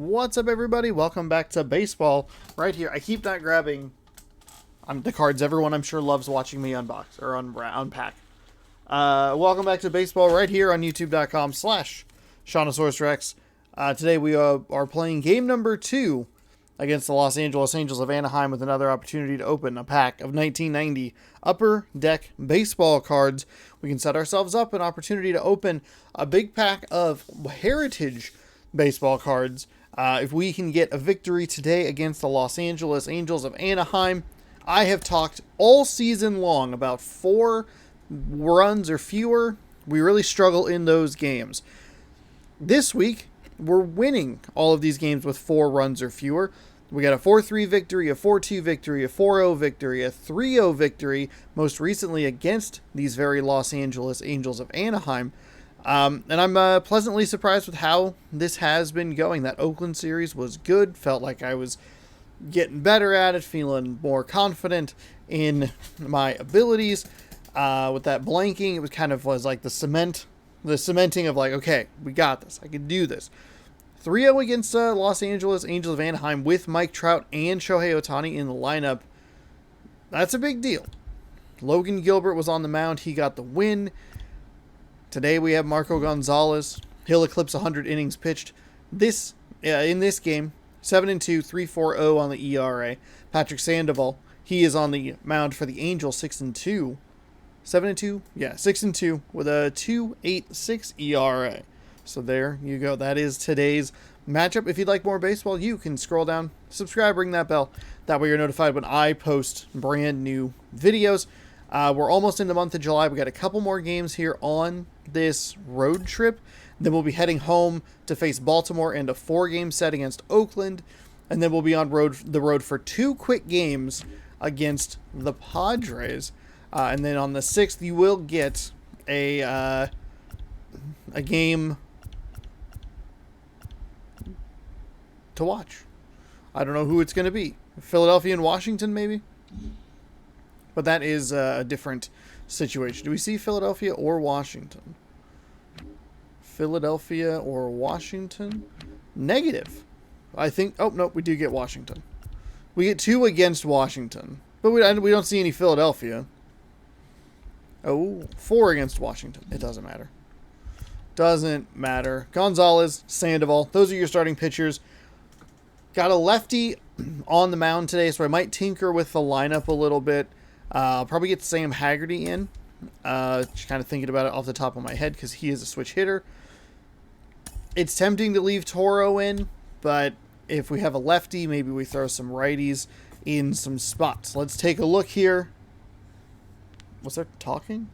What's up, everybody? Welcome back to baseball right here. I keep not grabbing the cards. Everyone, I'm sure, loves watching me unbox or unpack. Welcome back to baseball right here on youtube.com/Shawnosaurus Rex. Today we are playing game number 2 against the Los Angeles Angels of Anaheim with another opportunity to open a pack of 1990 Upper Deck baseball cards. We can set ourselves up an opportunity to open a big pack of Heritage baseball cards. If we can get a victory today against the Los Angeles Angels of Anaheim. I have talked all season long about 4 runs or fewer. We really struggle in those games. This week, we're winning all of these games with 4 runs or fewer. We got a 4-3 victory, a 4-2 victory, a 4-0 victory, a 3-0 victory, most recently against these very Los Angeles Angels of Anaheim. And I'm pleasantly surprised with how this has been going. That Oakland series was good. Felt like I was getting better at it, feeling more confident in my abilities. With that blanking, it was like the cementing of like, okay, we got this. I can do this. 3-0 against Los Angeles Angels of Anaheim with Mike Trout and Shohei Ohtani in the lineup. That's a big deal. Logan Gilbert was on the mound. He got the win. Today we have Marco Gonzalez. He'll eclipse 100 innings pitched. In this game, 7-2, 3.40 on the ERA. Patrick Sandoval, he is on the mound for the Angels, 6-2. 7-2? Yeah, 6-2 with a 2.86 ERA. So there you go. That is today's matchup. If you'd like more baseball, you can scroll down, subscribe, ring that bell. That way you're notified when I post brand new videos. We're almost in the month of July. We got a couple more games here on this road trip. Then we'll be heading home to face Baltimore in a 4-game set against Oakland. And then we'll be on the road for 2 quick games against the Padres. And then on the 6th, you will get a game to watch. I don't know who it's going to be. Philadelphia and Washington, maybe? But that is a different situation. Do we see Philadelphia or Washington? Philadelphia or Washington? Negative. I think... Oh, no, we do get Washington. We get 2 against Washington. But we don't see any Philadelphia. Oh, 4 against Washington. It doesn't matter. Doesn't matter. Gonzalez, Sandoval. Those are your starting pitchers. Got a lefty on the mound today, so I might tinker with the lineup a little bit. I'll probably get Sam Haggerty in. Just kind of thinking about it off the top of my head because he is a switch hitter. It's tempting to leave Toro in, but if we have a lefty, maybe we throw some righties in some spots. Let's take a look here. Was there talking?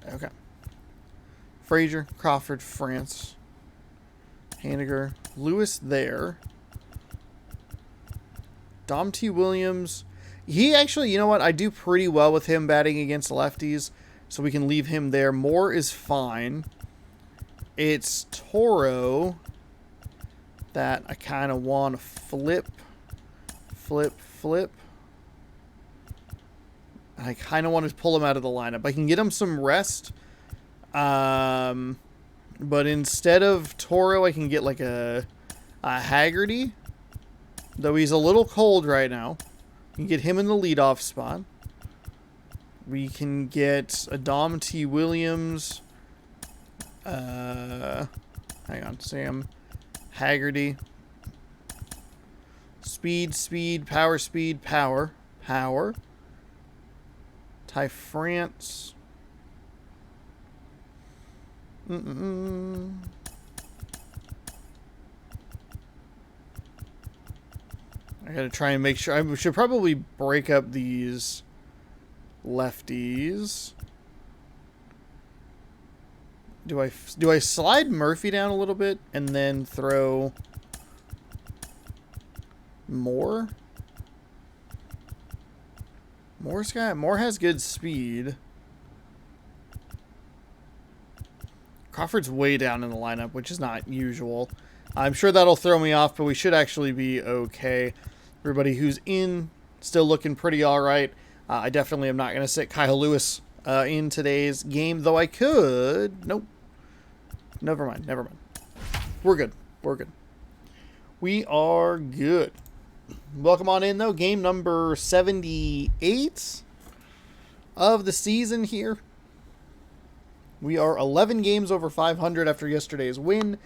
Okay. Frazier, Crawford, France, Haniger, Lewis there. Dom T. Williams. He actually, you know what? I do pretty well with him batting against lefties, so we can leave him there. Moore is fine. It's Toro that I kind of want to flip. I kind of want to pull him out of the lineup. I can get him some rest. But instead of Toro, I can get like a Haggerty. Though he's a little cold right now. We can get him in the leadoff spot. We can get a Dom T. Williams. Hang on. Sam Haggerty. Speed, power. Ty France. I gotta try and make sure. I should probably break up these lefties. Do I slide Murphy down a little bit and then throw Moore? Moore has good speed. Crawford's way down in the lineup, which is not usual. I'm sure that'll throw me off, but we should actually be okay. Everybody who's in, still looking pretty all right. I definitely am not going to sit Kyle Lewis in today's game, though I could. Nope. Never mind. We're good. We're good. We are good. Welcome on in, though. Game number 78 of the season here. We are 11 games over 500 after yesterday's win.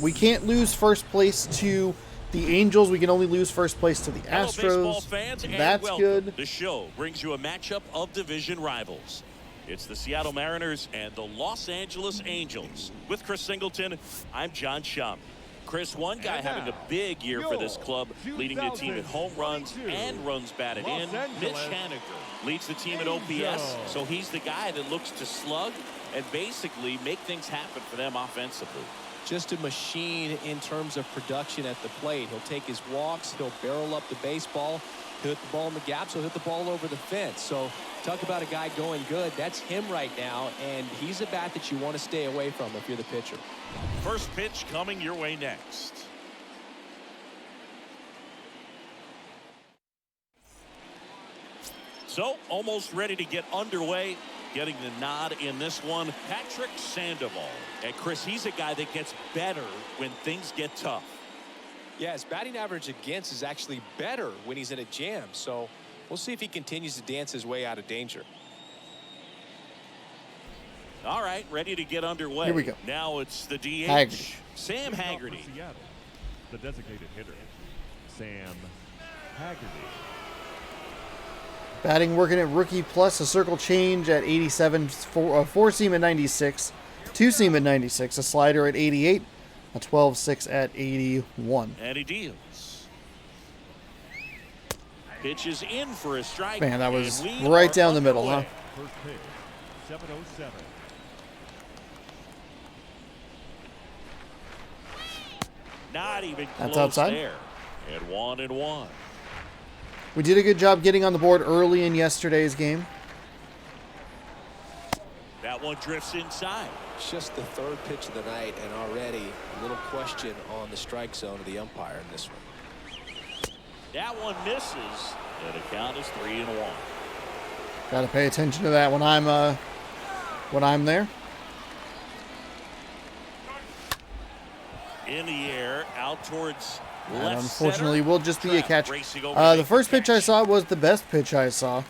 We can't lose first place to the Angels. We can only lose first place to the Astros. Hello, baseball fans, That's good. The show brings you a matchup of division rivals. It's the Seattle Mariners and the Los Angeles Angels. With Chris Singleton, I'm John Shum. Chris, one guy having a big year for this club, leading the team in home runs and runs batted in. Mitch Haniger leads the team in OPS, so he's the guy that looks to slug and basically make things happen for them offensively. Just a machine in terms of production at the plate. He'll take his walks, he'll barrel up the baseball, he'll hit the ball in the gaps, he'll hit the ball over the fence. So talk about a guy going good. That's him right now, and he's a bat that you want to stay away from if you're the pitcher. First pitch coming your way next. So almost ready to get underway. Getting the nod in this one, Patrick Sandoval. And Chris, he's a guy that gets better when things get tough. Yeah, his batting average against is actually better when he's in a jam. So we'll see if he continues to dance his way out of danger. All right, ready to get underway. Here we go. Now it's the DH, Haggerty. Sam Haggerty. Seattle, the designated hitter, Sam Haggerty. Batting working at rookie plus a circle change at 87, four seam at 96, two seam at 96, a slider at 88, a 12-6 at 81. And he deals. Pitches in for a strike. Man, that was right down the middle, huh? First pitch, 707. Not even close. That's outside. There. And 1-1. We did a good job getting on the board early in yesterday's game. That one drifts inside. It's just the third pitch of the night, and already a little question on the strike zone of the umpire in this one. That one misses, and the count is 3-1. Got to pay attention to that when I'm there. In the air, out towards And left unfortunately, center. will just be a catch. Racing over The first pitch I catch. saw was the best pitch I saw.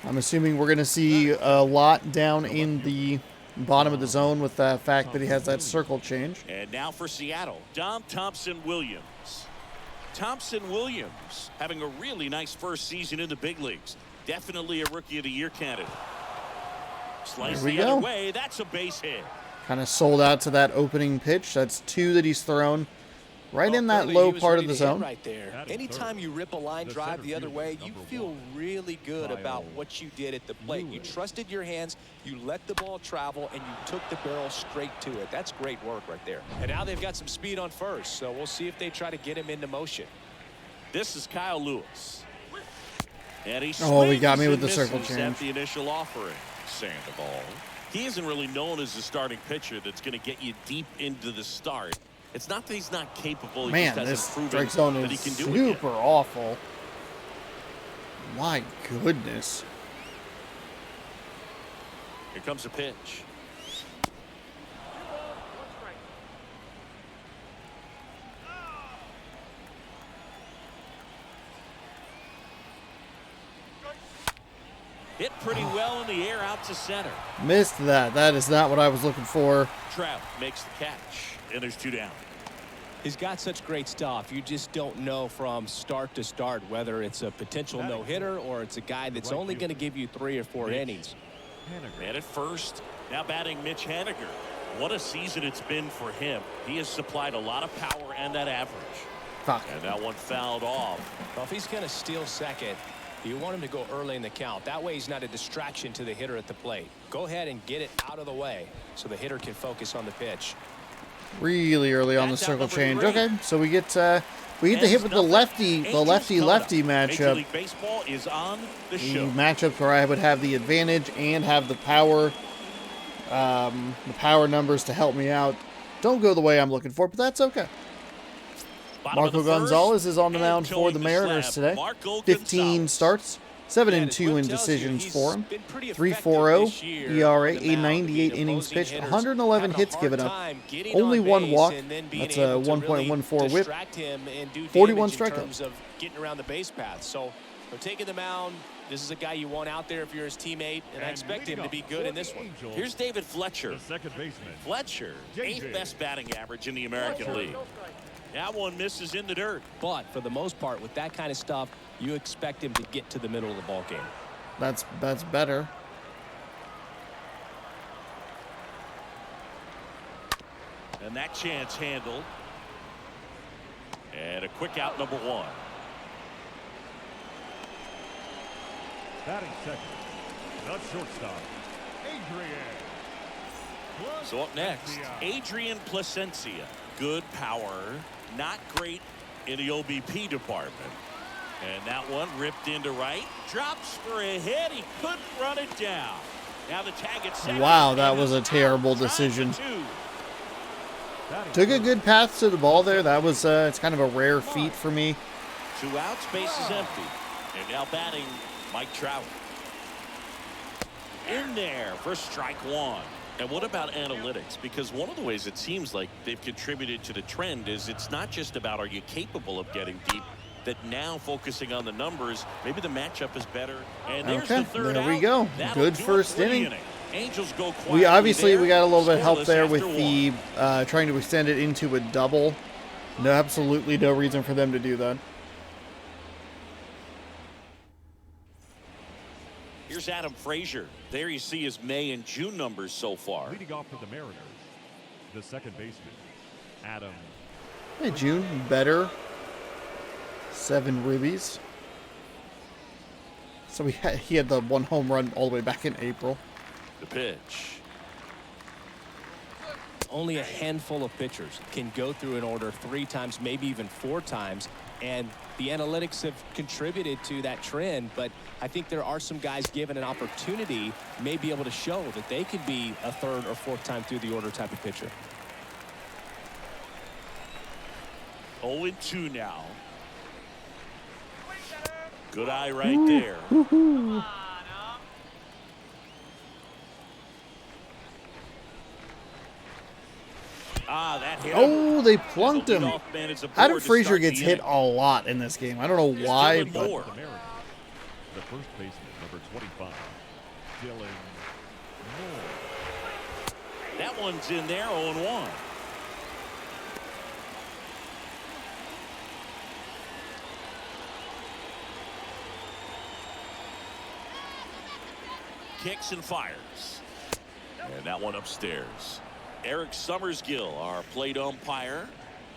I'm assuming we're going to see a lot down in the bottom of the zone with the fact that he has that circle change. And now for Seattle, Dom Thompson-Williams. Thompson-Williams having a really nice first season in the big leagues. Definitely a Rookie of the Year candidate. Slice There we the other go. way. That's a base hit. Kind of sold out to that opening pitch. That's two that he's thrown right in that Clearly, low he was part ready of the to hit zone. right there. That is Anytime third. you rip a line The drive center the other fielder, way, you number feel 1, really good about Kyle what you did at the plate. You Lewis. trusted your hands, you let the ball travel, and you took the barrel straight to it. That's great work right there. And now they've got some speed on first, so we'll see if they try to get him into motion. This is Kyle Lewis. And he Oh, he got swings me with and the circle misses change. at the initial offering. Sandoval. He isn't really known as the starting pitcher that's going to get you deep into the start. It's not that he's not capable. He Man, just this hasn't strike proven zone that he is can do it yet. super awful. My goodness. Here comes a pitch. Hit pretty well in the air out to center. Missed that. That is not what I was looking for. Trout makes the catch, and there's 2 down. He's got such great stuff. You just don't know from start to start whether it's a potential no-hitter or it's a guy that's only going to give you 3 or 4 innings. Man at first. Now batting Mitch Haniger. What a season it's been for him. He has supplied a lot of power and that average. Fuck. And that one fouled off. Well, if he's going to steal second, you want him to go early in the count. That way he's not a distraction to the hitter at the plate. Go ahead and get it out of the way so the hitter can focus on the pitch. Really early on the That's out circle number change. 3. Okay, so we get the hit with the lefty Major matchup. League Baseball is on the The show. matchup where I would have the advantage and have the power numbers to help me out. Don't go the way I'm looking for, but that's okay. Bottom of Marco the first, Gonzalez is on the and mound for tilling the the Mariners slab, today. Marco 15 Gonzalez. starts, 7-2 in decisions for him. 3.40 ERA, 898 innings pitched, 111 hits given up, only one walk. That's a 1.14 whip, 41 strikeouts. Of getting around the base path. So they're taking the mound. This is a guy you want out there if you're his teammate, and I expect him to be good in this one. Here's David Fletcher. The second baseman. Fletcher, 8th best batting average in the American League. That one misses in the dirt. But for the most part, with that kind of stuff, you expect him to get to the middle of the ball game. That's better. And that chance handled. And a quick out, number 1. Batting second. The shortstop, Adrian. So up next, Adrian Placencia. Good power, not great in the OBP department. And that one ripped into right, drops for a hit. He couldn't run it down. Now the tag at second. Wow, that was a terrible decision. Batting Took a first. good path to the ball there. That was it's kind of a rare feat for me. 2 outs, base is empty. And now batting, Mike Trout. In there for strike 1. And what about analytics? Because one of the ways it seems like they've contributed to the trend is it's not just about are you capable of getting deep, that now focusing on the numbers, maybe the matchup is better. And there's Okay, the third there we out. go. That'll Good do it first for the inning. Angels go quietly We obviously there, we got a little bit of help scoreless there with after the one. trying to extend it into a double. No, absolutely no reason for them to do that. Here's Adam Frazier. There you see his May and June numbers so far. Leading off for the Mariners, the second baseman, Adam. Hey, June, better. 7 ribbies. So he had the 1 home run all the way back in April. The pitch. Only a handful of pitchers can go through an order 3 times, maybe even 4 times, and the analytics have contributed to that trend. But I think there are some guys given an opportunity may be able to show that they could be a 3rd or 4th time through the order type of pitcher. 0-2 now. Good eye right there. That hit him. Oh, they plunked The him. leadoff man is aboard Adam to Frazier start gets the hit inning. a lot in this game. I don't know why, Dylan but Moore. The Mariners, the first baseman, number 25, Dylan Moore. That one's in there, 0-1. Kicks and fires. And that one upstairs. Eric Summersgill, our plate umpire.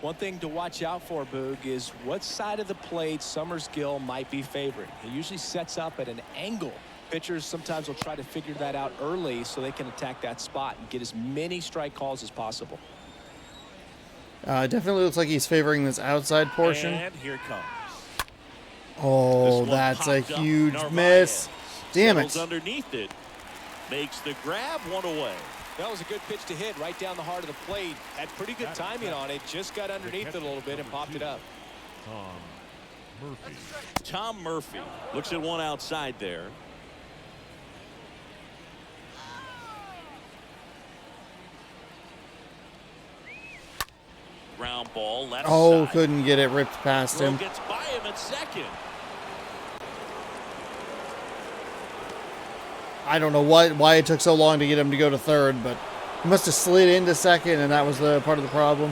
One thing to watch out for, Boog, is what side of the plate Summersgill might be favoring. He usually sets up at an angle. Pitchers sometimes will try to figure that out early so they can attack that spot and get as many strike calls as possible. definitely looks like he's favoring this outside portion. And here it comes. Oh, This one that's a popped up. huge Narvaez miss. Damn settles it. underneath it. Makes the grab, 1 away. That was a good pitch to hit right down the heart of the plate. Had pretty good timing on it. Just got underneath it a little bit and popped it up. Tom Murphy. Tom Murphy looks at one outside there. Ground ball left Oh, side. couldn't get it ripped past Throw him. gets by him at second. I don't know why it took so long to get him to go to third, but he must have slid into second, and that was the part of the problem.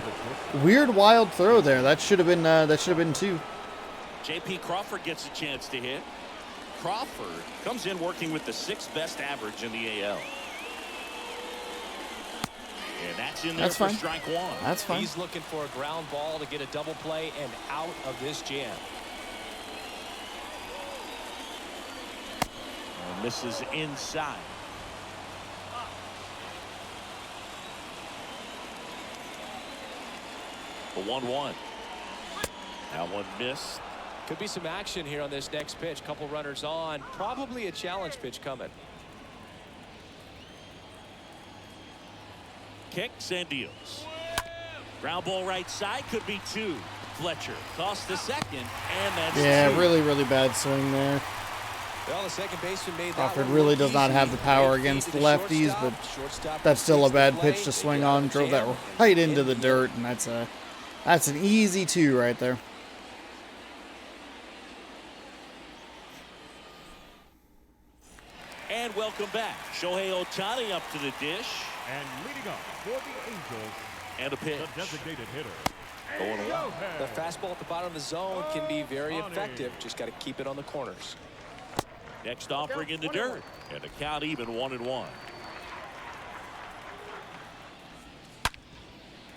Weird, wild throw there. That should have been 2. J.P. Crawford gets a chance to hit. Crawford comes in working with the 6th best average in the AL. And that's in there That's for fine. strike 1. That's fine. He's looking for a ground ball to get a double play and out of this jam. And misses inside. The 1-1. That one missed. Could be some action here on this next pitch. Couple runners on. Probably a challenge pitch coming. Kicks and deals. Ground ball right side, could be 2. Fletcher tossed the second, and that's Yeah, 2. really, really bad swing there. Well, the second baseman made that Crawford one really look does not easy. have the power Great feed against to the lefties, shortstop. but Shortstop that's still a takes the bad play. pitch to They swing get out on. of the Drove that jam right and into the end dirt, and that's an easy 2 right there. And welcome back. Shohei Ohtani up to the dish. And leading up for the Angels, And a pitch. the designated hitter. The fastball at the bottom of the zone can be very effective. Just got to keep it on the corners. Next offering in the dirt. And the count even 1-1.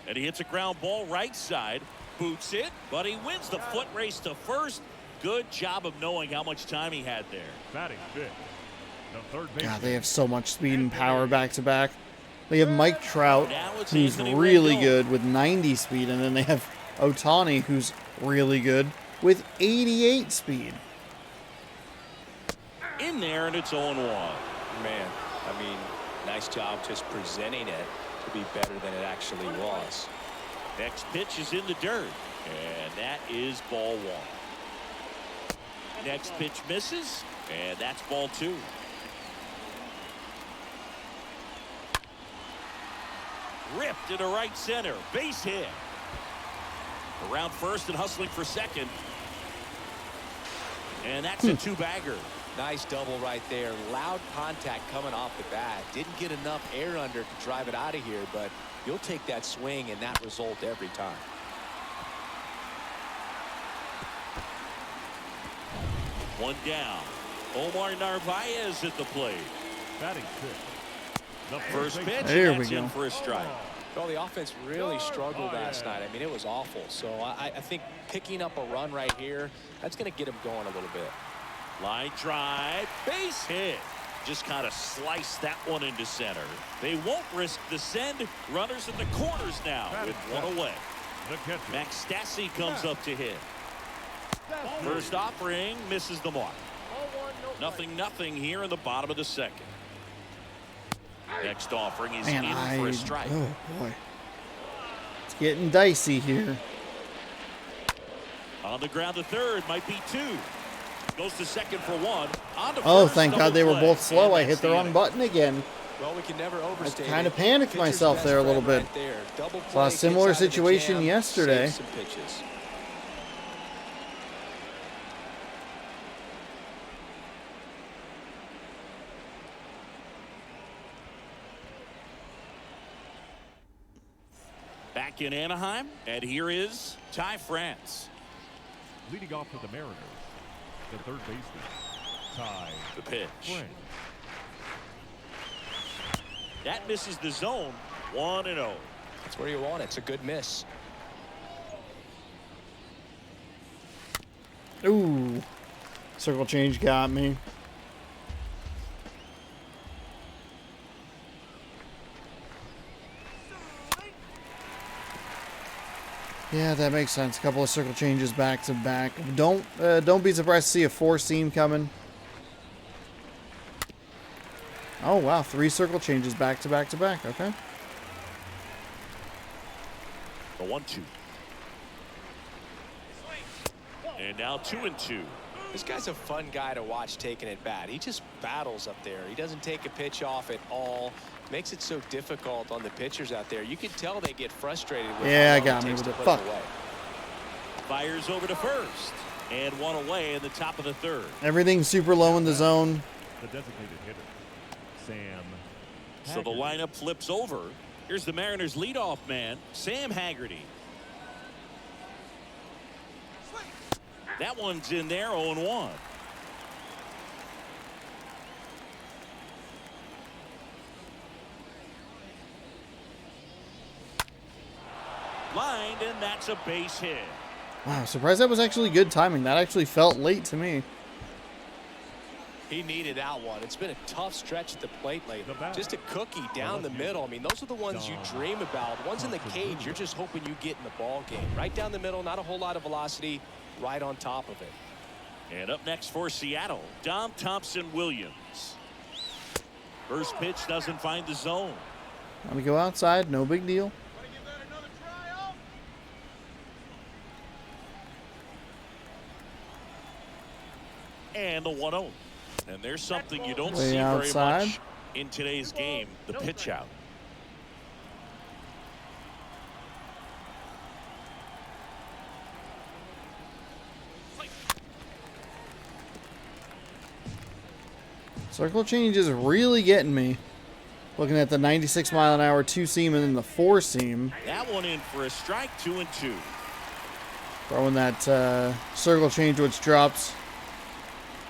And he hits a ground ball right side. Boots it, but he wins the foot race to first. Good job of knowing how much time he had there. Batting fifth, the third baseman. God, they have so much speed and power back to back. They have Mike Trout, Now it's who's Anthony really Rendon. good with 90 speed, and then they have Ohtani, who's really good with 88 speed. In there, and it's 0-1. Man, I mean, nice job just presenting it to be better than it actually was. Next pitch is in the dirt, and that is ball 1. Next pitch misses, and that's ball 2. Ripped into right center, base hit. Around first and hustling for second. And that's a 2-bagger. Nice double right there. Loud contact coming off the bat. Didn't get enough air under to drive it out of here, but you'll take that swing and that result every time. One down. Omar Narvaez at the plate. Batting sixth, the First pitch, There and we that's in go. for a strike. Well, the offense really struggled last night. I mean, it was awful. So I think picking up a run right here, that's going to get them going a little bit. Line drive, base hit. Just kind of sliced that one into center. They won't risk the send. Runners in the corners now with one away. the catcher. Max Stassi comes up to hit. First offering misses the mark. 0-0 here in the bottom of the second. Next offering is Man, in for a strike. oh boy, it's getting dicey here. On the ground to third, might be 2. Goes to second for 1. On to Oh, first, thank double God they were play. both slow. And I that's hit the the wrong inning. button again. Well, we can never overstate kinda it. panicked Pitcher's myself best there a little friend bit. right there. Double Saw play, a gets similar out of the situation jam, yesterday. saves some pitches. Back in Anaheim, and here is Ty France. Leading off for the Mariners, the third baseman, Ty The pitch. France. That misses the zone. 1-0. That's where you want it. It's a good miss. Ooh, circle change got me. Yeah, that makes sense. A couple of circle changes back to back. Don't be surprised to see a 4-seam coming. Oh wow, 3 circle changes back to back to back. Okay. The 1-2. And now 2-2. This guy's a fun guy to watch taking it bat. He just battles up there. He doesn't take a pitch off at all. Makes it so difficult on the pitchers out there. You can tell they get frustrated with Yeah, I how long got it me takes with to it. put Fuck. away. Fires over to first. And 1 away in the top of the third. Everything's super low in the zone. The designated hitter, Sam So the Haggerty. lineup flips over. Here's the Mariners leadoff man, Sam Haggerty. That one's in there, 0-1. Lined, and that's a base hit. Wow, surprised that was actually good timing. That actually felt late to me. He needed that one. It's been a tough stretch at the plate lately. The batter. Just a cookie down the middle. I mean, those are the ones you dream about. Ones in the cage, you're just hoping you get in the ball game. Right down the middle, not a whole lot of velocity, right on top of it. And up next for Seattle, Dom Thompson Williams. First pitch doesn't find the zone. Let me go outside. No big deal. And the 1-0. And there's something you don't Way see outside. very much in today's game, the pitch out. Circle change is really getting me. Looking at the 96-mile-an-hour two-seam and then the four-seam. That one in for a strike, 2-2. Throwing that circle change, which drops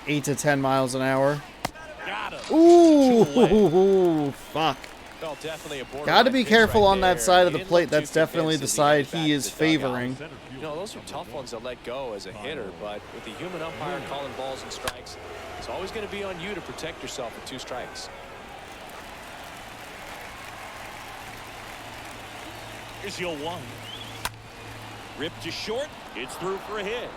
8 to 10 miles an hour. Got him. Ooh, fuck. Well, definitely a borderline Got to be pitch careful right on that there. side of He the didn't plate. look That's too definitely the convinced as side got back he to is the dugout. favoring. You know, those are tough ones to let go as a hitter, but with the human umpire calling balls and strikes, it's always going to be on you to protect yourself with 2 strikes. Here's your 1. Ripped to short. It's through for a hit.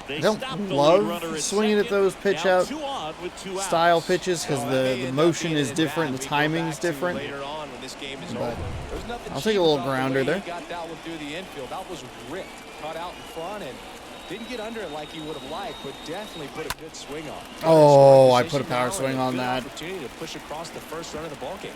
They I don't stop the lead love runner at swinging at second. those pitch Now out 2 on with 2 outs. style pitches because Well, that the may end up motion being is an different, the at-bat we go timing's back to different. later on when this game is But over. There's nothing I'll take a cheap little about the grounder way there. He got that one through the infield. That was ripped, caught out in front, and didn't get under it like he would have liked, but definitely put a good swing on. Oh, I Scoring put a power position swing now on and a that. good opportunity to push across the first run of the ballgame.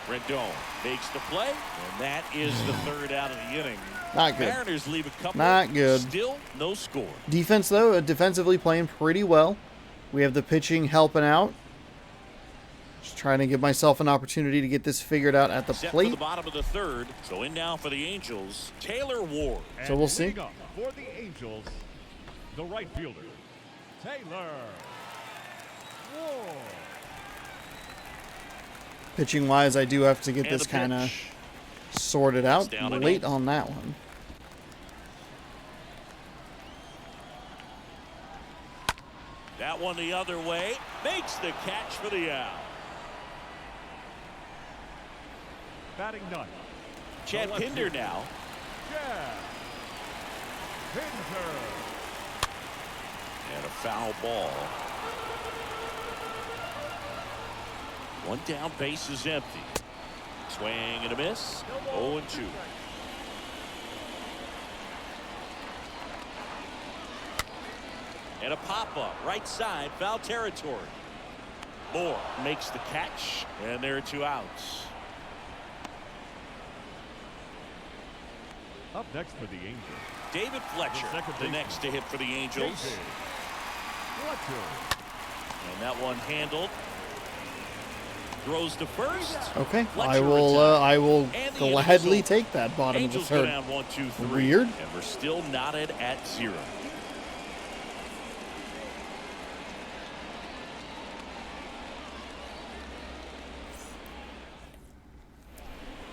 Rendon makes the play, and that is the 3rd out of the inning. Not good. Mariners leave a couple. Not good. Still no score. Defense, though, defensively playing pretty well. We have the pitching helping out. Just trying to give myself an opportunity to get this figured out at the Set for plate. the bottom of the 3rd. So in now for the Angels, Taylor Ward. So we'll see. leading up for the Angels, the right fielder, Taylor Ward. Pitching-wise, I do have to get And this the kind of pitch. sorted out. down and Late in. on that one. That one the other way. Makes the catch for the out. Batting 9th, Chad left Pinder fielder. now. Chad Pinder. And a foul ball. One down, base is empty. Swing and a miss. 0-2. And a pop-up, right side, foul territory. Moore makes the catch, and there are 2 outs. Up next for the Angels, David Fletcher, The second the baseman. next to hit for the Angels. David Fletcher. And that one handled. Throws to first. Okay, Fletcher I will And the inning is gladly over. take that bottom of the Angels go 3rd. down 1-2-3. Weird. And we're still knotted at 0.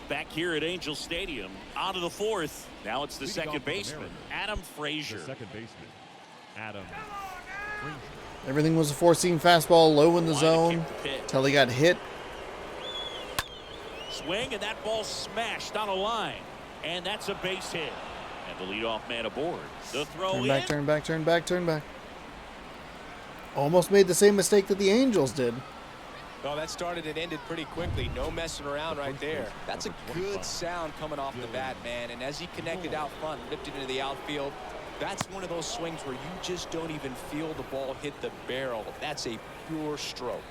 Back here at Angel Stadium, out of the 4th. Now it's the Leading second off for the baseman, Mariners. Adam The Frazier. second baseman, Adam Frazier. Everything was a four-seam fastball, low in the Line to zone, kick the pitch. till he got hit. Swing, and that ball smashed on a line. And that's a base hit. And the leadoff man aboard. The throw Turn in. back, turn back, turn back, turn back. Almost made the same mistake that the Angels did. Well, that started and ended pretty quickly. No messing around right there. That's a good sound coming off the bat, man. And as he connected out front, ripped it into the outfield, that's one of those swings where you just don't even feel the ball hit the barrel. That's a pure stroke.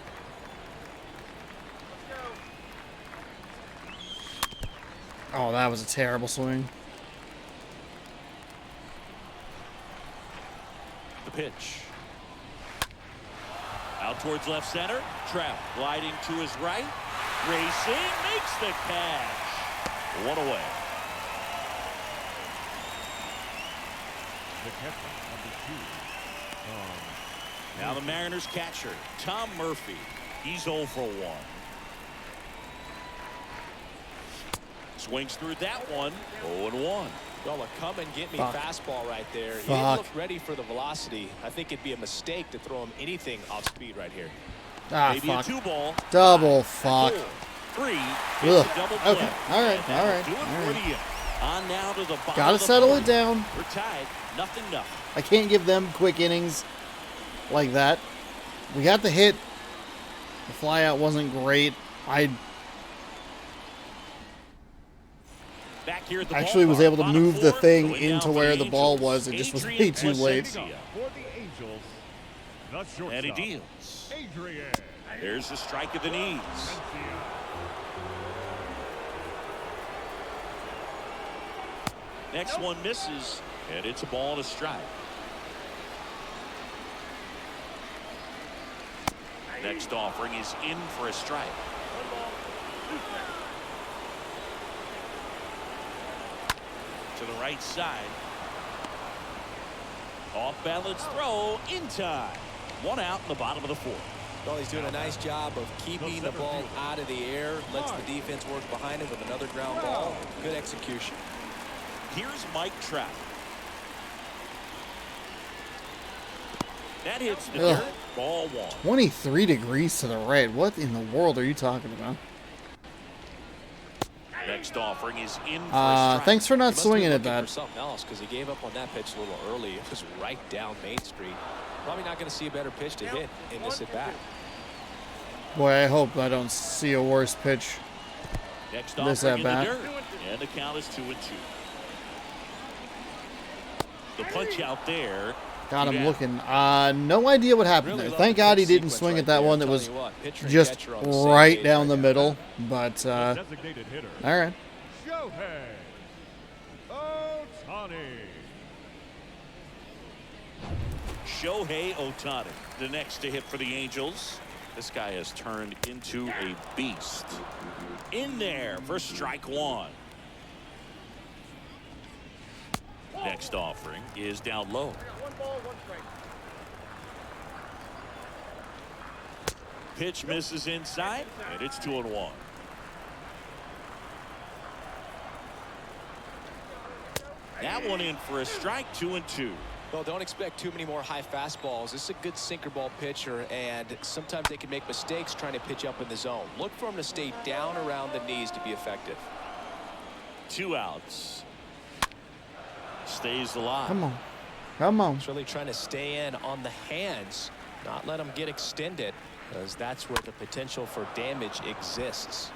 Oh, that was a terrible swing. The pitch. Out towards left center. Trout gliding to his right. Racing, makes the catch. One away. The catcher, number 2. Now the Mariners catcher, Tom Murphy. He's 0 for 1. Swings through that one. 0-1. Well, a come and get me Fuck. fastball right there. He Fuck. didn't look ready for the velocity. I think it'd be a mistake to throw him anything off speed right here. Ah, Maybe fuck. a 2-ball. Double fuck. 4, 3. Ugh. It's a double play. Okay. All right. And that'll All right. do it All for right. the inning. On now to the bottom Gotta of the settle fourth. it down. We're tied. 0-0. I can't give them quick innings like that. We got the hit. The fly out wasn't great. Back here at the Actually was ballpark, able to bottom move the fourth, thing going down into for where the the ball Angels, was. It just was way Adrian too late. Placencia. For the Angels, the shortstop. And he deals. Adrian There's the strike at the knees. Placencia. Next one misses, and it's a ball and a strike. Next offering is in for a strike. To the right side. Off balance throw in time. One out in the bottom of the fourth. Well, he's doing a nice job of keeping the ball out of the air, lets the defense work behind him with another ground ball. Good execution. Here's Mike Trout. That hits the Ugh. dirt. Ball one. 23 degrees to the right. What in the world are you talking about? Next offering is in for a strike. Thanks for He not must have swinging been at looking that. for something else because he gave up on that pitch a little early. It was right down Main Street. Probably not going to see a better pitch to hit in this at bat. Boy, I hope I don't see a worse pitch. Next This offering in at the bat. dirt. And the count is 2-2. The punch out there. God, I'm Yeah. looking. No idea what happened Really there. love Thank the God he pitch didn't sequence swing right at that there. one that I'm was telling you what, pitcher and just catcher on the same right page down right the now. middle. But, Designated hitter, all right. Shohei Ohtani. Shohei Ohtani, the next to hit for the Angels. This guy has turned into a beast. In there for strike one. Next offering is down low. Pitch misses inside, and it's 2-1. That one in for a strike, 2-2. Well, don't expect too many more high fastballs. This is a good sinker ball pitcher, and sometimes they can make mistakes trying to pitch up in the zone. Look for him to stay down around the knees to be effective. 2 outs. Stays alive. Come on. Come on. He's really trying to stay in on the hands, not let them get extended, because that's where the potential for damage exists.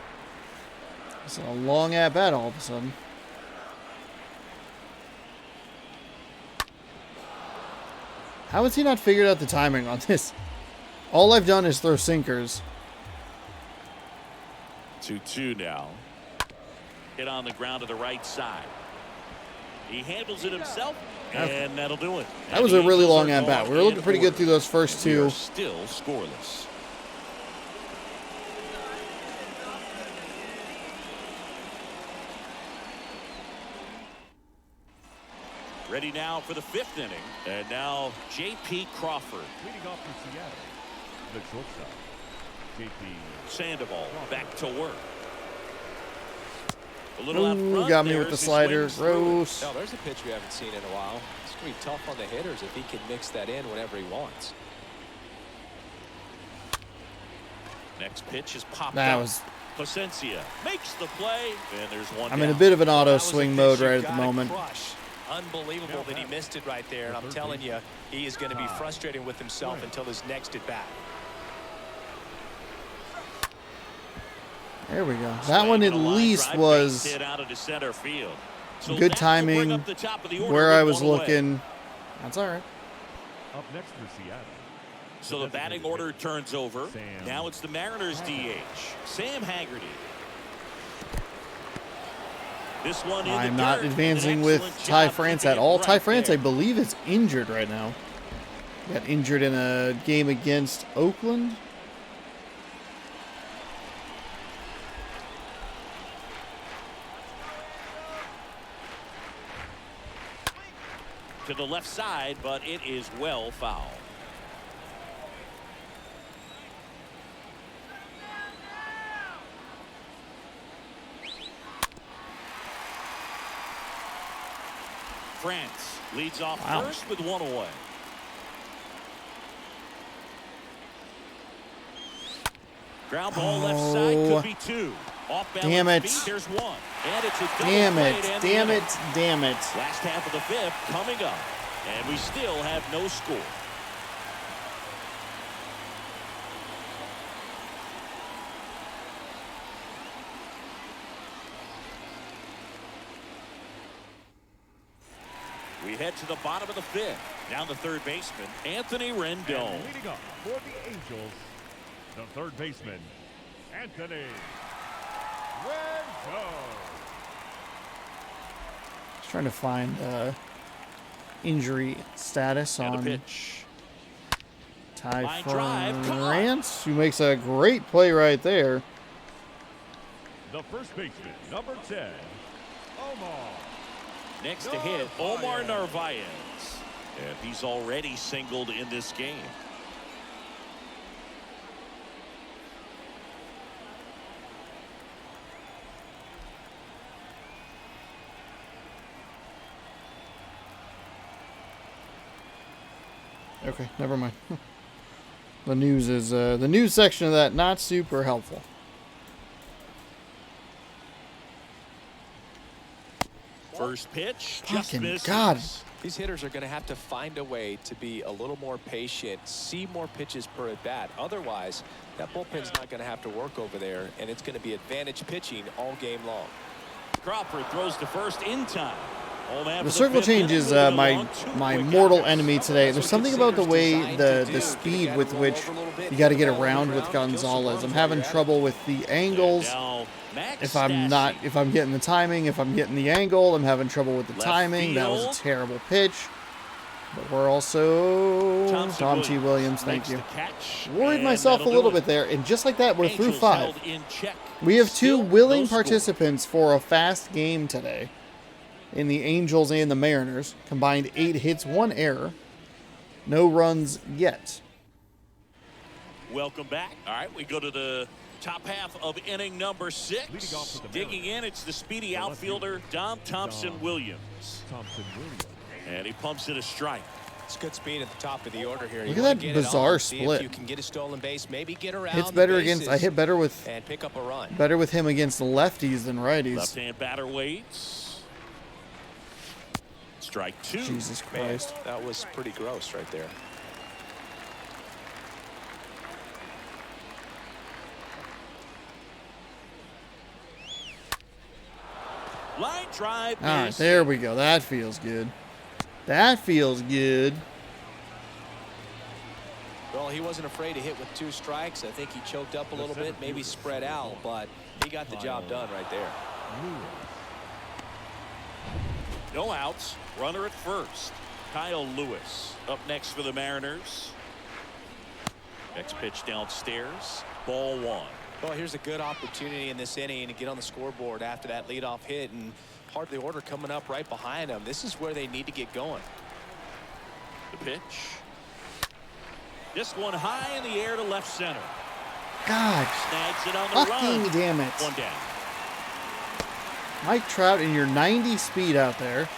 It's a long at bat all of a sudden. How has he not figured out the timing on this? All I've done is throw sinkers. 2-2 now. Hit on the ground to the right side. He handles it himself, and that'll do it. That was a really long at bat. We were looking pretty good through those first We two. are still scoreless. Ready now for the 5th inning. And now J.P. Crawford. Leading off for Seattle, the shortstop, J.P. Sandoval back to work. A little out Ooh, front. got me with There's the his slider. swings through. Gross. Now, there's a pitch we haven't seen in a while. It's going to be tough on the hitters if he can mix that in whenever he wants. Next pitch is popped That up. was. Placencia makes the play, and there's one I'm in a down. bit of an auto That was a swing pitch mode you right at the gotta moment. crush. Unbelievable that he missed it right there. And I'm telling you, he is going to be frustrated with himself until his next at bat. There we go. That one at least was Hit out into center field. So good that will bring timing up the top of the order where with I was one away. looking. That's all right. Up next for Seattle. So the batting order turns over. Sam Now it's the Mariners DH, Sam Haggerty. This one in I'm the not dirt. advancing An with excellent Ty job France keeping at it all. right Ty France, I there. believe, is injured right now. Got injured in a game against Oakland. To the left side, but it is well foul. France leads off Wow. first with one away. Ground ball left side Oh. could be 2. Off balance Damn it. feet, there's 1. And it's a double Damn play it. to end the Damn inning. it. Damn it. Last half of the 5th coming up. And we still have no score. We head to the bottom of the 5th. Down the third baseman, Anthony Rendon. And leading up for the Angels, the third baseman, Anthony Rendon. Just trying to find injury status And a on pitch. Ty Line drive, come on. France, who makes a great play right there. The first baseman, number 10, Omar. Next to hit, Omar Narvaez. And he's already singled in this game. Okay, never mind. The news is the news section of that not super helpful. First pitch, just Fucking misses. God. These hitters are going to have to find a way to be a little more patient, see more pitches per at bat. Otherwise, that bullpen's not going to have to work over there, and it's going to be advantage pitching all game long. Crawford throws to first in time. Home after The circle 5th change inning, is moving my along, 2 my quick mortal outs. enemy today. There's something about the way the speed with which you got to get around with Gonzalez. I'm having trouble with the angles. Now, Max If I'm Stassi. getting the timing, if I'm getting the angle, I'm having trouble with the Left timing. That was field. a terrible pitch. But we're also Tom T. Williams. Thank makes you. the catch, Worried and myself a that'll little do it. bit there, and just like that, we're through Angels 5. held in check. We have 2 Still willing no score. participants for a fast game today in the Angels and the Mariners. Combined 8 hits, 1 error. No runs yet. Welcome back. All right, we go to the top half of inning number 6. Leading off for the Digging in, it's the speedy outfielder, Dom Thompson-Williams. Thompson-Williams. And he pumps in a strike. It's good speed at the top of the order here. Look You at wanna that get it bizarre on, see split. If you can get a stolen base, maybe get around Hits the better against. I bases hit better with and pick up a run. him against lefties than righties. Left-hand batter waits. Strike 2. Jesus Man, Christ. that was pretty gross right there. Line drive. All right, is there we go. That feels good. That feels good. Well, he wasn't afraid to hit with 2 strikes. I think he choked up a little bit, maybe spread out, but he got the job done right there. No outs. Runner at first. Kyle Lewis up next for the Mariners. Next pitch downstairs. Ball 1. Well, here's a good opportunity in this inning to get on the scoreboard after that leadoff hit, and part of the order coming up right behind them. This is where they need to get going. The pitch. This one high in the air to left center. God, Snags it on the fucking run. damn it. 1 down. Mike Trout in your 90 speed out there.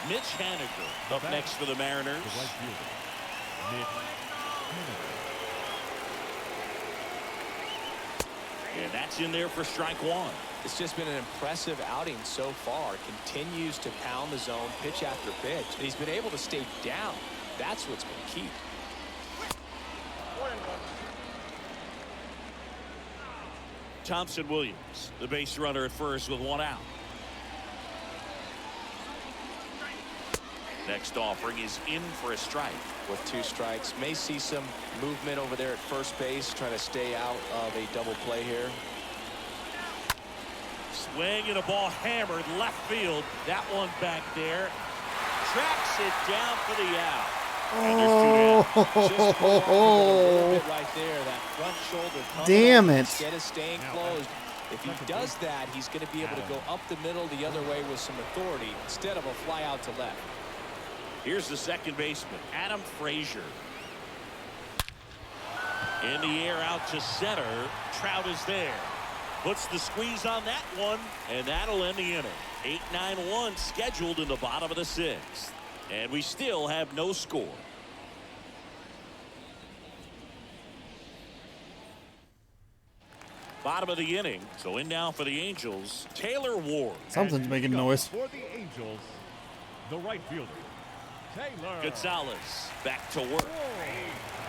Mitch Haniger up next for the Mariners. The right fielder, Mitch Haniger. And that's in there for strike 1. It's just been an impressive outing so far. Continues to pound the zone pitch after pitch, and he's been able to stay down. That's what's been key. Thompson-Williams, the base runner at first with 1 out. Next offering is in for a strike. With 2 strikes, may see some movement over there at first base, trying to stay out of a double play here. Swing and a ball hammered left field. That one back there. Tracks it down for the out. And there's 2 down. Just pulled off with a little bit right there. That front shoulder coming Damn up it. Instead of staying closed. If he does that, he's going to be able to go up the middle the other way with some authority instead of a fly out to left. Here's the second baseman, Adam Frazier. In the air out to center. Trout is there. Puts the squeeze on that one, and that'll end the inning. 8-9-1 scheduled in the bottom of the 6th. And we still have no score. Bottom of the inning. So in now for the Angels, Taylor Ward. Something's making noise. For the Angels, the right fielder, Taylor Gonzalez back to work.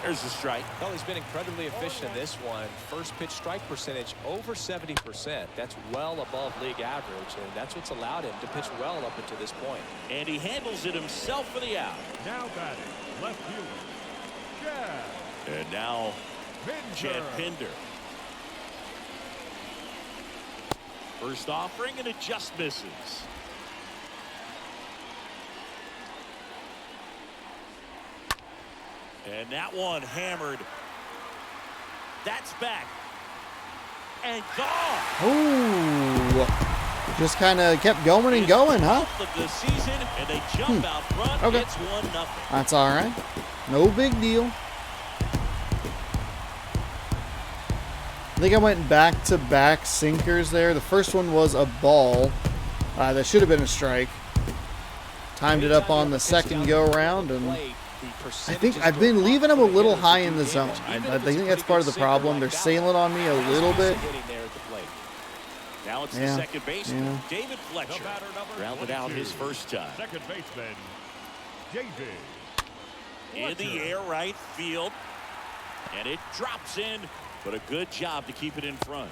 There's the strike. Well, he's been incredibly efficient in this one. First pitch strike percentage over 70%. That's well above league average, and that's what's allowed him to pitch well up until this point. And he handles it himself for the out. Now batting, left fielder, Chad And now Chad Pinder. Pinder. First offering, and it just misses. And that one hammered. That's back. And gone. Ooh. Just kind of kept going and going, huh? Of the season, and they jump out front. Okay. It's 1-0. That's all right. No big deal. I think I went back-to-back sinkers there. The first one was a ball. That should have been a strike. Timed it up on the second go-around, and I think I've been leaving them a little high in the zone. I think that's part of the problem. They're sailing on me a little bit. Now it's Yeah, the second baseman, yeah. David Fletcher, rounded out his first time. Second baseman, David In the air right field, and it drops in, but a good job to keep it in front.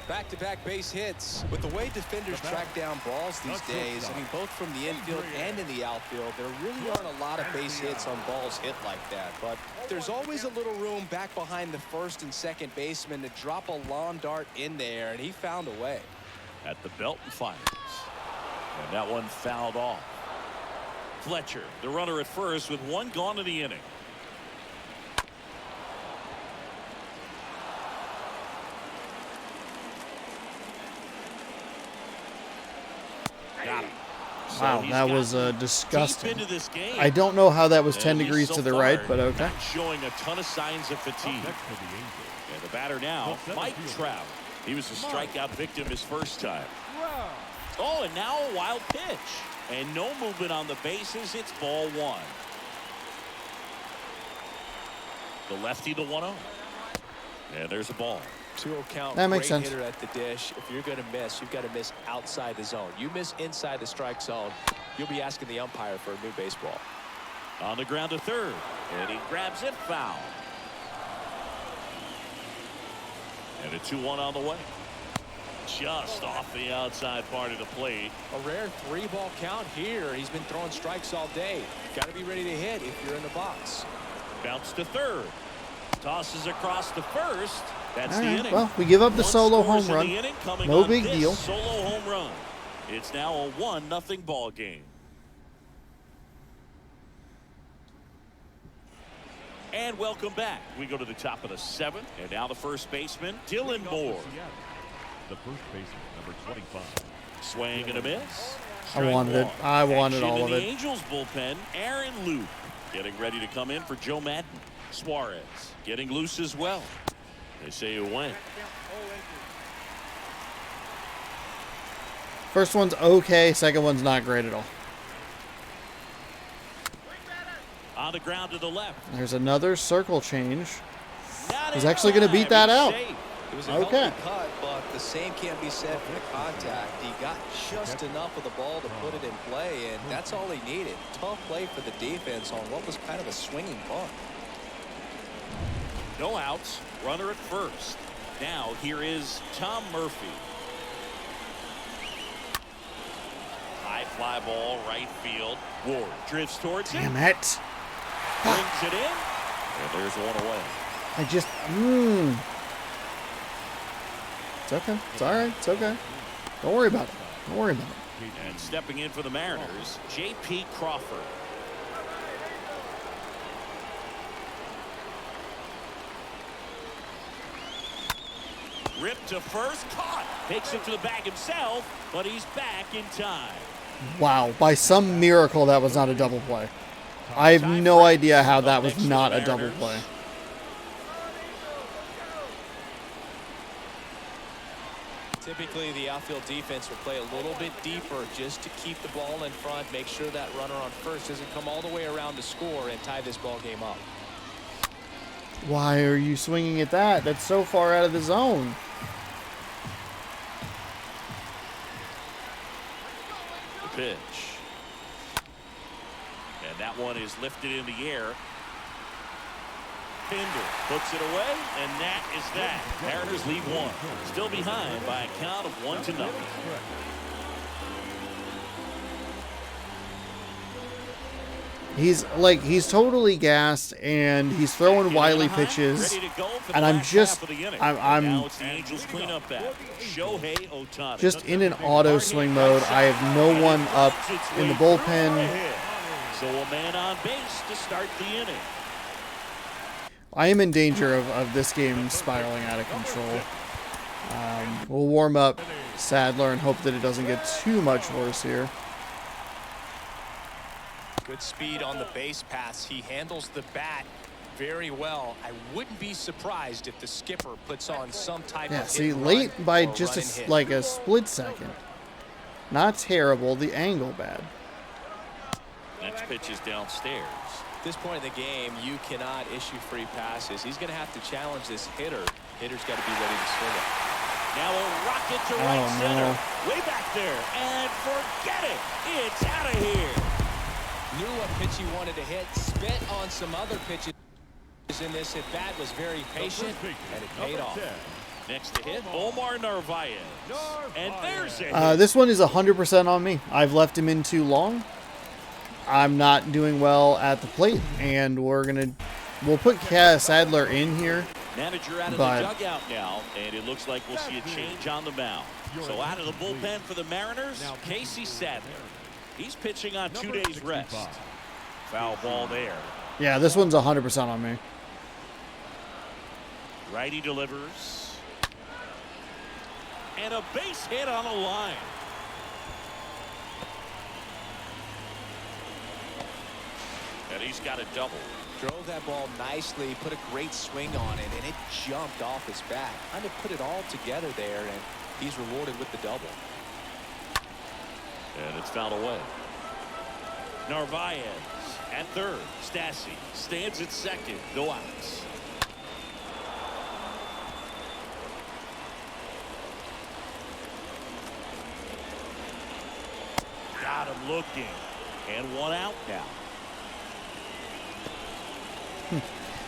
Back-to-back base hits. With the way defenders track down balls these days, I mean, both from the infield and in the outfield, there really aren't a lot of base hits on balls hit like that. But there's always a little room back behind the first and second baseman to drop a lawn dart in there, and he found a way. At the belt and fires. And that one fouled off. Fletcher, the runner at first, with one gone in the inning. Got him. So Wow, he's that got was deep disgusting. into this game. I don't know how that was 10 And he's degrees so to the far right, but okay. not showing a ton of signs of fatigue. next for the Angels. And the batter now, The Mike center fielder. Trout. He was a strikeout victim his first time. Wow. Oh, and now a wild pitch. And no movement on the bases. It's ball one. The lefty, the 1-0. And there's a ball. 2-0 count. That makes Great sense. hitter at the dish. If you're going to miss, you've got to miss outside the zone. You miss inside the strike zone, you'll be asking the umpire for a new baseball. On the ground to third. And he grabs it, foul. And a 2-1 on the way. Just off the outside part of the plate. A rare 3-ball count here. He's been throwing strikes all day. Got to be ready to hit if you're in the box. Bounce to third. Tosses across to first. That's All the right, inning. well, we give up the One solo scores home in run. the inning coming No on big this deal. Solo home run. It's now a 1-0 ball game. And welcome back. We go to the top of the seventh, and now the first baseman, Dylan Moore. The first baseman, number 25. Swing and a miss. I wanted it. I wanted Action all in of the it. Angels bullpen, Aaron Luke getting ready to come in for Joe Madden. Suarez getting loose as well. They say it went. First one's okay. Second one's not great at all. On the ground to the left. There's another circle change. Not He's in actually going to beat time. that out. He's safe. It was a Okay. healthy cut, but the same can't be said for the contact. He got just enough of the ball to put it in play, and that's all he needed. Tough play for the defense on what was kind of a swinging bunt. No outs. Runner at first. Now here is Tom Murphy. High fly ball, right field. Ward drifts towards him. Damn it. Brings it in. And there's one away. I just, It's okay. It's all right. It's okay. Don't worry about it. Don't worry about it. And stepping in for the Mariners, J.P. Crawford. Ripped to first, caught. Takes it to the bag himself, but he's back in time. Wow. By some miracle, that was not a double play. I have no idea how that was not a double play. Typically, the outfield defense will play a little bit deeper just to keep the ball in front, make sure that runner on first doesn't come all the way around to score and tie this ball game up. Why are you swinging at that? That's so far out of the zone. The pitch. And that one is lifted in the air. Pinder puts it away, and that is that. Mariners lead one. Still behind by a count of 1-0. He's totally gassed, and he's throwing wily pitches, and I'm just just in an auto swing mode. I have no one up in the bullpen. So a man on base to start the inning. I am in danger of this game spiraling out of control. We'll warm up Sadler and hope that it doesn't get too much worse here. Good speed on the base pass. He handles the bat very well. I wouldn't be surprised if the skipper puts on some type of see, hit late run by or just run and hit. like a split second. Not terrible. The angle bad. Next pitch is downstairs. At this point in the game, you cannot issue free passes. He's going to have to challenge this hitter. Hitter's got to be ready to swing it. Now a rocket to right center. Way back there. And forget it. It's out of here. Knew what pitch he wanted to hit. Spit on some other pitches in this at bat. Was very patient, and it paid off. Next to hit, Omar Narvaez. And there's a This one is 100% on me. I've left him in too long. I'm not doing well at the plate, and we'll put Sadler in here. Manager out of the dugout now, and it looks like we'll see a change on the mound. So out of the bullpen for the Mariners, Casey Sadler. He's pitching on 2 days rest. Foul ball there. Yeah, this one's 100% on me. Righty delivers. And a base hit on the line. And he's got a double. Drove that ball nicely, put a great swing on it, and it jumped off his bat. Kind of put it all together there, and he's rewarded with the double. And it's fouled away. Narvaez at third. Stassi stands at second. No outs. Got him looking. And one out now.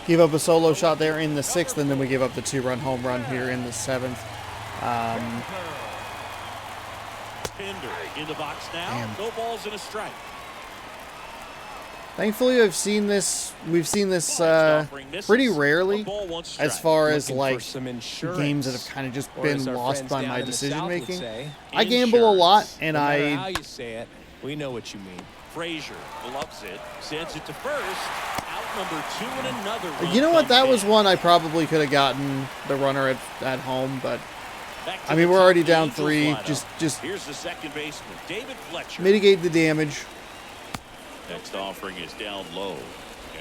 Give up a solo shot there in the 6th, and then we give up the 2-run home run here in the 7th. Pinder in the box now. Damn. No balls and a strike. Thankfully, we've seen this pretty rarely, as far as like games that have kind of just been lost by my decision making. I gamble a lot, and no matter how I you say it, we know what you mean. Frazier loves it, sends it to first. Out number 2 and another run. you know what, that was comes in. one I probably could have gotten the runner at home, but Back to I mean, the we're already top, down Angels 3. lineup. Just Here's the second baseman, David Fletcher. mitigate the damage. Next offering is down low.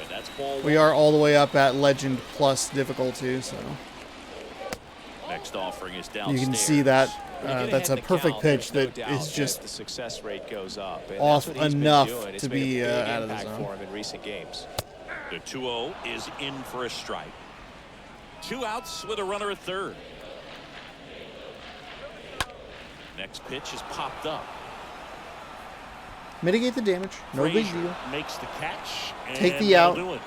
And that's ball We one. are all the way up at Legend plus difficulty, so Next offering is downstairs. you can see that. When you get That's ahead a in the perfect count, pitch there's that no doubt is just the success rate goes up. And off that's what he's been enough doing. It's to made a be, big out of the impact zone. for him in recent games. The 2-0 is in for a strike. 2 outs with a runner at third. Next pitch is popped up. mitigate the damage. No big Frazier deal. makes the catch. Take and the out. that'll do it.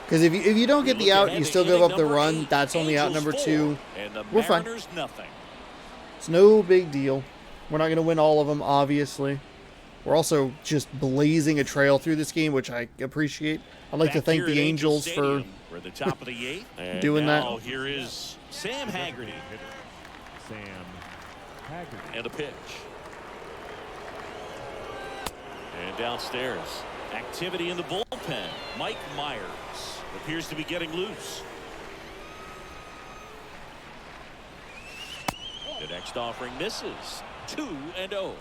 Because if you don't get We the look out, ahead you to still give inning up the number run. 8. That's only out Angels number 4, 2. And the We're fine. Mariners nothing. It's no big deal. We're not going to win all of them, obviously. We're also just blazing a trail through this game, which I appreciate. I'd like to Back thank here at the Angel Angels for Stadium, we're at the top of the 8th. And doing that. now here is Sam Haggerty Sam Haggerty. and a pitch. And downstairs, activity in the bullpen. Mike Myers appears to be getting loose. The next offering misses. 2-0.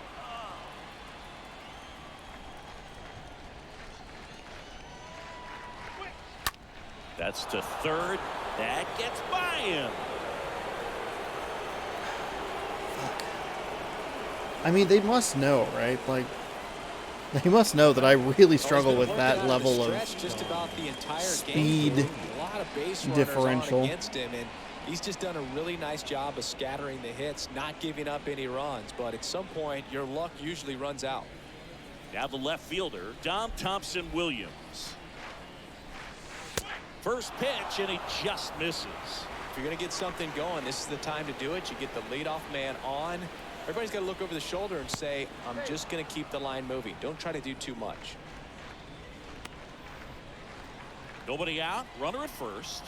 That's to third. That gets by him. I mean, they must know, right? Like, they must know that I really struggle with that level of just about the entire speed game. A lot of base runners differential. on against him, and he's just done a really nice job of scattering the hits, not giving up any runs. But at some point, your luck usually runs out. Now the left fielder, Dom Thompson Williams. First pitch, and he just misses. If you're going to get something going, this is the time to do it. You get the leadoff man on. Everybody's got to look over the shoulder and say, I'm just going to keep the line moving. Don't try to do too much. Nobody out. Runner at first.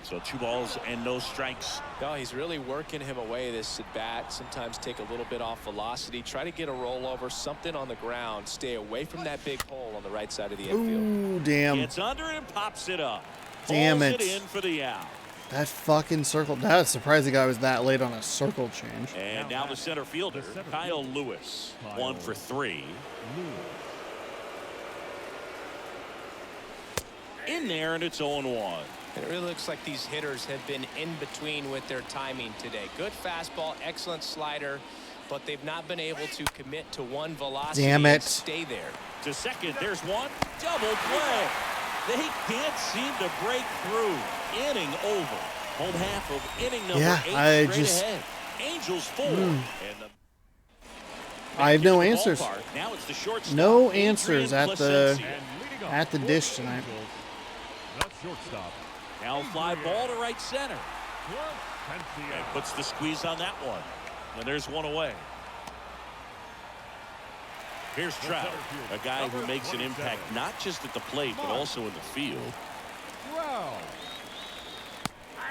So 2 balls and no strikes. No, he's really working him away this at bat. Sometimes take a little bit off velocity. Try to get a rollover, something on the ground. Stay away from that big hole on the right side of the infield. Ooh, damn. Gets under it and pops it up. Damn Pulls it. in for the out. That fucking circle. That was surprised the guy was that late on a circle change. And now the center fielder, Kyle Lewis. 1 for 3. In there, and it's 0-1. It really looks like these hitters have been in between with their timing today. Good fastball, excellent slider, but they've not been able to commit to one velocity. Damn and it. stay there. To second, there's one. Double play. They can't seem to break through. Inning over. Home half of inning number 8 straight ahead. Angels 4. And I have no answers. Now it's the shortstop, No Adrian answers at Placencia. the dish tonight. That's shortstop. Now fly ball to right center. Placencia. And puts the squeeze on that one. And there's one away. Here's Trout, a guy who makes an impact not just at the plate but also in the field. Wow.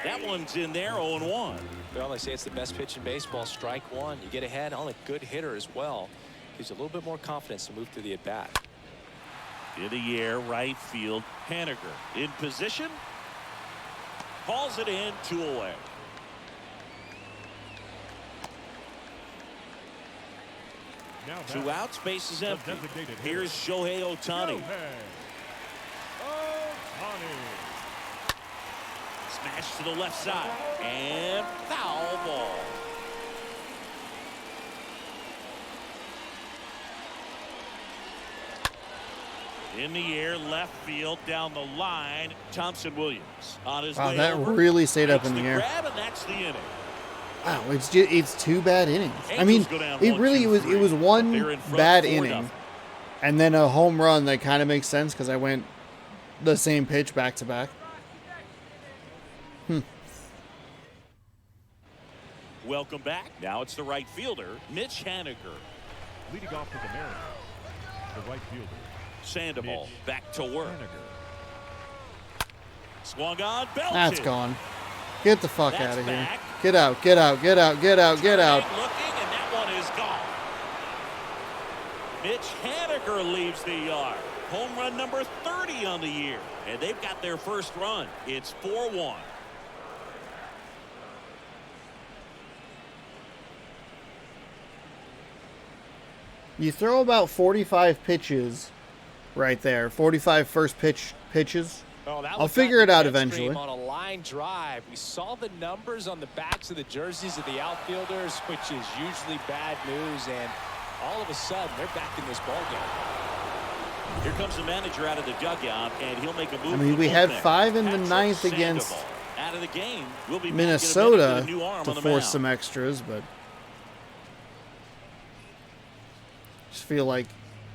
That one's in there, 0-1. Well, they say it's the best pitch in baseball. Strike one. You get ahead on a good hitter as well. Gives you a little bit more confidence to move through the at-bat. In the air, right field, Haniger in position. Calls it in, 2 away. Now 2 outs, base is empty. designated hitter. Here's Shohei Ohtani. Ohtani. Smash to the left side. And foul ball. In the air, left field, down the line. Thompson Williams on his Wow, way that over. really stayed up Makes in the air. grab, and that's the inning. Wow, it's 2 bad innings. I Angels mean, go down it 1, really 2, was. 3, It was but one they're in front bad 4-0. inning, and then a home run that kind of makes sense because I went the same pitch back to back. Welcome back. Now it's the right fielder, Mitch Haniger. Leading off for the Mariners, the right fielder. Sandoval Mitch back to work. Haniger. Swung on, belted. That's gone. Get the fuck That's out of here. back. Get out. Get out. Get out. Get out. Get out. Looking, and that one is gone. Mitch Haniger leaves the yard. Home run number 30 on the year. And they've got their first run. It's 4-1. You throw about 45 pitches right there. 45 first pitches. Oh, that I'll was figure not it out the jet eventually. stream on a line drive. We saw the numbers on the backs of the jerseys of the outfielders, which is usually bad news, and all of a sudden they're back in this ball game. Here comes the manager out of the dugout, and he'll make a move. I mean, to we the had bullpen. 5 in the Patrick 9th against Sandoval out of the game. We'll be back in a minute Minnesota with a new arm to on the force mound. some extras, but just feel like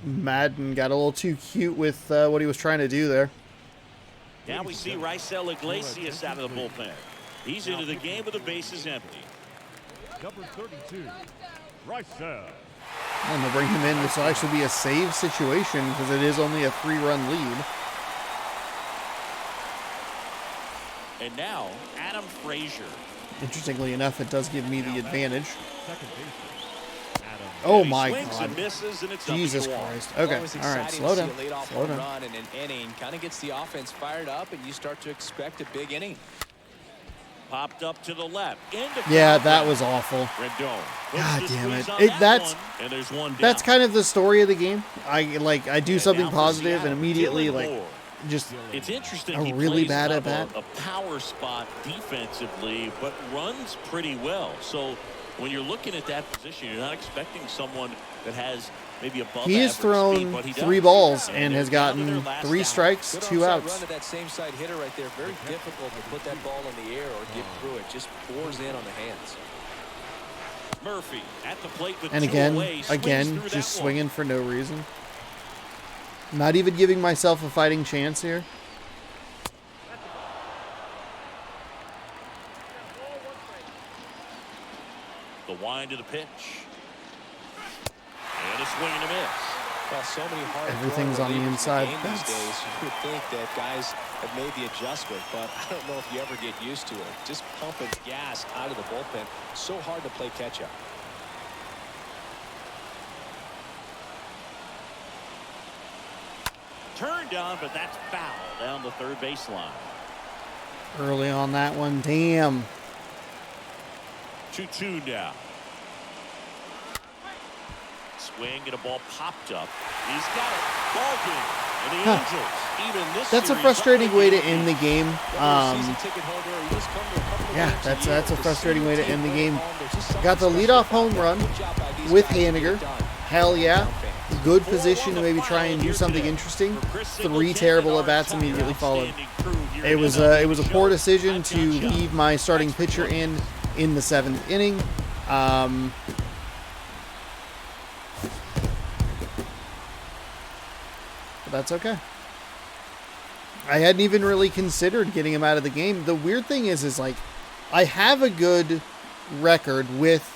Madden got a little too cute with what he was trying to do there. Now we see Raisel Iglesias out of the bullpen. He's into the game with the bases empty. Number 32, Raisel. And they'll bring him in. This will actually be a save situation because it is only a 3-run lead. And now Adam Frazier. Interestingly enough, it does give me the advantage. Second baseman, Adam. Oh He my swings God. and misses, and it's Jesus up to 1. Christ. Okay, Always all right, exciting slow to down. see a leadoff Slow home down. run in an inning. Kind of gets the offense fired up, and you start to expect a big inning. Popped up to the left. Into Yeah, foul that play. was awful. Rendon puts God the damn squeeze it. on that That's- one, and there's one down. That's kind of the story of the game. I do And something now for positive Seattle, and immediately Dylan Moore. just It's interesting. a He really plays bad kind of at-bat. a power spot defensively, but runs pretty well. So when you're looking at that position, you're not expecting someone that has maybe above he has average thrown speed, but he 3 does. balls And and they're has down to their gotten last 3 out. strikes, Good 2 onside outs. run to that same side hitter right there. Very difficult to put that ball in the air or get through it. Just pours in on the hands. Murphy at the plate with And 2 again, away, swings through just that swinging for no reason. Not even giving myself a fighting chance here. The wind of the pitch. And a swing and a miss. Well, so many hard Everything's on the inside. these days. You would think that guys have made the adjustment, but I don't know if you ever get used to it. Just pumping gas out of the bullpen. So hard to play catch up. Turned on, but that's foul down the third baseline. Early on that one. Damn. 2-2 now. Swing and a ball popped up. He's got it. Ball game. And the Angels, even this That's a series, frustrating way to end the game. Yeah, that's a frustrating way to end the game. Got the leadoff home run with Haniger. Hell yeah. Good position to maybe try and do something interesting. 3 terrible at-bats immediately followed. It was a poor decision to leave my starting pitcher in the 7th inning. But that's okay. I hadn't even really considered getting him out of the game. The weird thing is like, I have a good record with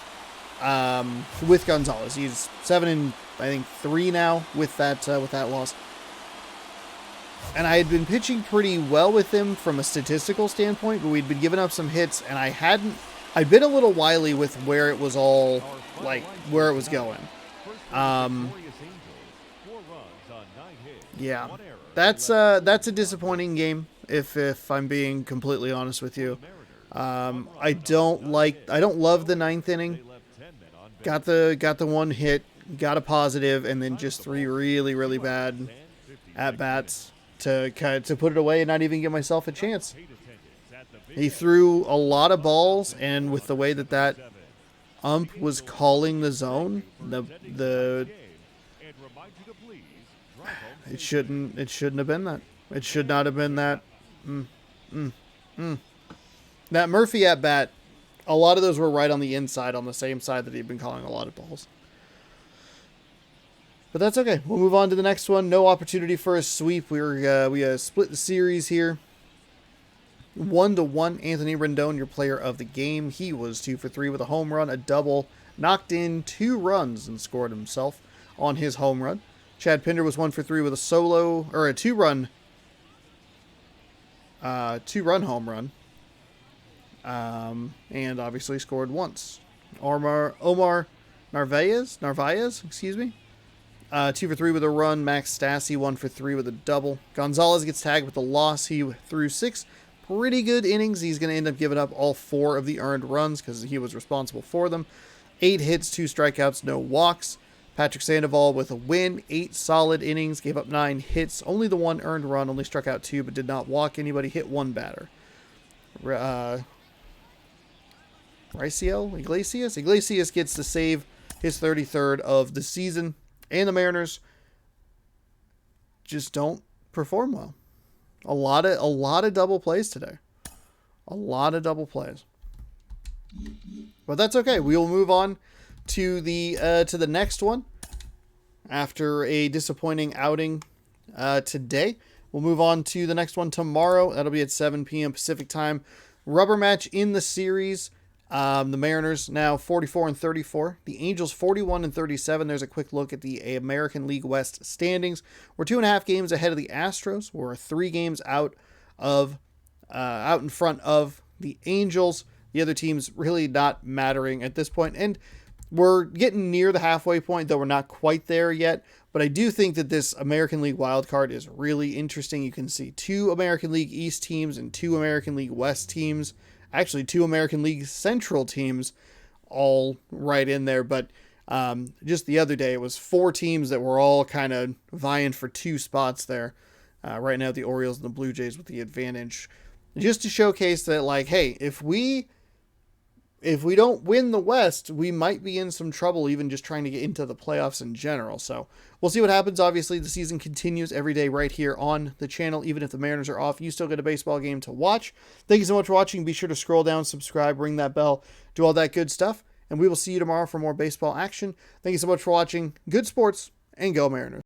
Gonzalez. He's 7-3 now with that loss. And I had been pitching pretty well with him from a statistical standpoint, but we'd been giving up some hits, and I'd been a little wily with where it was all, like, where it was going. Yeah, that's a disappointing game, if I'm being completely honest with you. I don't love the 9th inning. Got the one hit, got a positive, and then just 3 really, really bad at-bats to put it away and not even give myself a chance. He threw a lot of balls, and with the way that ump was calling the zone, it shouldn't have been that. It should not have been that. That Murphy at bat, a lot of those were right on the inside, on the same side that he'd been calling a lot of balls. But that's okay. We'll move on to the next one. No opportunity for a sweep. We split the series here. 1-1. Anthony Rendon, your player of the game. He was 2 for 3 with a home run, a double, knocked in 2 runs and scored himself on his home run. Chad Pinder was 1 for 3 with a solo, or a 2-run home run. And obviously scored once. Omar Narvaez, excuse me. 2 for 3 with a run. Max Stassi 1 for 3 with a double. Gonzalez gets tagged with a loss. He threw 6 pretty good innings. He's going to end up giving up all 4 of the earned runs because he was responsible for them. 8 hits, 2 strikeouts, no walks. Patrick Sandoval with a win. 8 solid innings, gave up 9 hits. Only the 1 earned run, only struck out 2, but did not walk anybody. Hit 1 batter. Iglesias gets to save his 33rd of the season. And the Mariners just don't perform well. A lot of double plays today. A lot of double plays. But that's okay. We will move on to the next one. After a disappointing outing today, we'll move on to the next one tomorrow. That'll be at 7 p.m. Pacific time. Rubber match in the series. The Mariners now 44-34. The Angels 41-37. There's a quick look at the American League West standings. We're 2.5 games ahead of the Astros. We're 3 games out in front of the Angels. The other teams really not mattering at this point. And we're getting near the halfway point, though we're not quite there yet. But I do think that this American League wildcard is really interesting. You can see 2 American League East teams and 2 American League West teams. Actually, 2 American League Central teams all right in there. But just the other day, it was 4 teams that were all kind of vying for 2 spots there. Right now, the Orioles and the Blue Jays with the advantage. Just to showcase that, like, hey, if we don't win the West, we might be in some trouble even just trying to get into the playoffs in general. So we'll see what happens. Obviously, the season continues every day right here on the channel. Even if the Mariners are off, you still get a baseball game to watch. Thank you so much for watching. Be sure to scroll down, subscribe, ring that bell, do all that good stuff. And we will see you tomorrow for more baseball action. Thank you so much for watching. Good sports, and go Mariners.